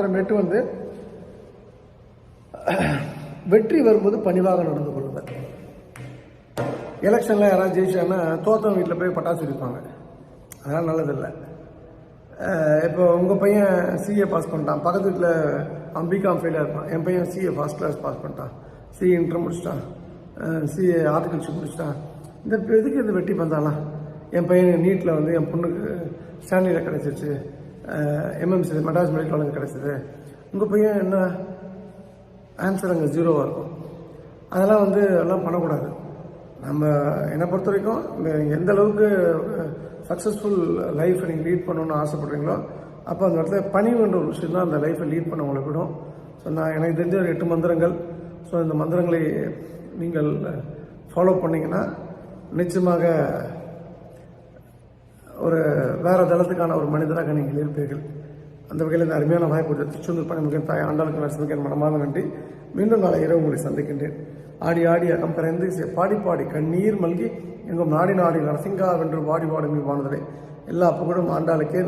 அப்புறமேட்டு வெற்றி வரும்போது பணிவாக நடந்து கொள்ளுங்கள். எலெக்ஷனில் யாராவது ஜெயிச்சாங்கன்னா தோத்தவங்க வீட்டில் போய் பட்டாசு வெடிப்பாங்க. அதெல்லாம் நல்லதில்லை. இப்போ உங்கள் பையன் சிஏ பாஸ் பண்ணிட்டான், பக்கத்து வீட்டில் அவன் பிகாம் ஃபெயிலாக இருப்பான். என் பையன் சிஏ ஃபர்ஸ்ட் கிளாஸ் பாஸ் பண்ணிட்டான், சிஏ இன்டர் முடிச்சிட்டான், சிஏ ஹார்டிகல்ச்சர் முடிச்சிட்டான், இந்த எதுக்கு இந்த வெட்டி பந்தாலாம்? என் பையன் நீட்டில் என் பொண்ணுக்கு ஸ்டாண்டர்டில் கிடச்சிருச்சு, எம்எம்சி மெட்ராஸ் மெடிக்கல் காலேஜ் கிடச்சிது. உங்கள் பையன் என்ன ஆன்சர் அங்கே ஜீரோவாக இருக்கும். அதெல்லாம் எல்லாம் பண்ணக்கூடாது. நம்ம என்னை பொறுத்த வரைக்கும் எந்த அளவுக்கு சக்ஸஸ்ஃபுல் லைஃப்பை நீங்கள் லீட் பண்ணணுன்னு ஆசைப்படுறீங்களோ அப்போ அந்த இடத்துல பணிவுன்ற ஒரு விஷயம் தான் அந்த லைஃப்பை லீட் பண்ண உங்களுக்கு விடும். ஸோ எனக்கு தெரிஞ்ச ஒரு 8 மந்திரங்கள். ஸோ இந்த மந்திரங்களை நீங்கள் ஃபாலோ பண்ணிங்கன்னா நிச்சயமாக ஒரு வேறு தளத்துக்கான ஒரு மனிதராக நீங்கள் இருப்பீர்கள். அந்த வகையில் இந்த அருமையான வாய்ப்பு திருச்செந்தூர் பணிமுகன் தாய் ஆண்டாளுக்கு நரசிம்மன் மனமார்ந்த நன்றி. மீண்டும் நாளை இரவு உங்களை சந்திக்கின்றேன். ஆடி ஆடி அகம் கரைந்து பாடி பாடி கண்ணீர் மல்கி எங்கும் நாடி நாடி நரசிங்கா வென்று பாடி பாடுங்கள் வானதிலே எல்லா புகழும் ஆண்டாளுக்கே.